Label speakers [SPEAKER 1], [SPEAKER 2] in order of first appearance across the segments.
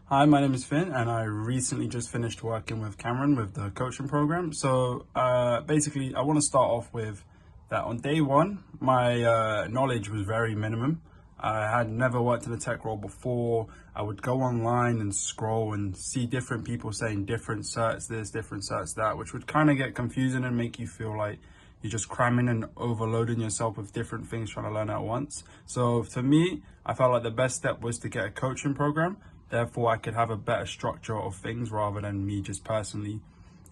[SPEAKER 1] Hi, my name is Finn, and I recently just finished working with Cameron with the coaching program. So basically, I want to start off with that on day one, my knowledge was very minimum. I had never worked in a tech role before. I would go online and scroll and see different people saying different certs this, different certs that, which would kind of get confusing and make you feel like you're just cramming and overloading yourself with different things trying to learn at once. So for me, I felt like the best step was to get a coaching program. Therefore, I could have a better structure of things rather than me just personally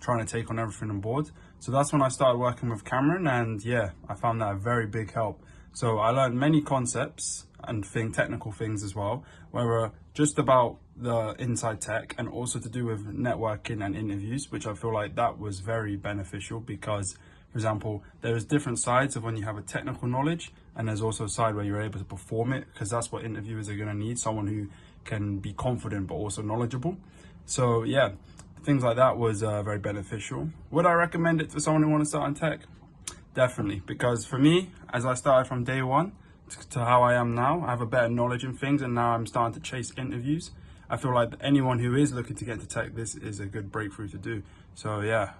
[SPEAKER 1] trying to take on everything on board. So that's when I started working with Cameron, and yeah, I found that a very big help. So I learned many concepts and technical things as well, where were just about the inside tech and also to do with networking and interviews, which I feel like that was very beneficial because, for example, there's different sides of when you have a technical knowledge, and there's also a side where you're able to perform it, because that's what interviewers are going to need, someone who can be confident but also knowledgeable. So yeah, things like that was very beneficial. Would I recommend it for someone who wants to start in tech? Definitely, because for me, as I started from day one to how I am now, I have a better knowledge in things, and now I'm starting to chase interviews. I feel like anyone who is looking to get into tech, this is a good breakthrough to do. So yeah,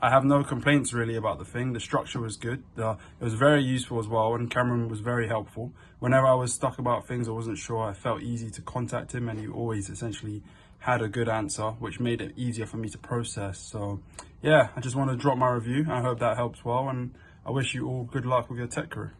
[SPEAKER 1] I have no complaints really about the thing. The structure was good. It was very useful as well, and Cameron was very helpful. Whenever I was stuck about things, I wasn't sure, I felt easy to contact him, and he always essentially had a good answer, which made it easier for me to process. So yeah, I just want to drop my review. I hope that helps well, and I wish you all good luck with your tech career.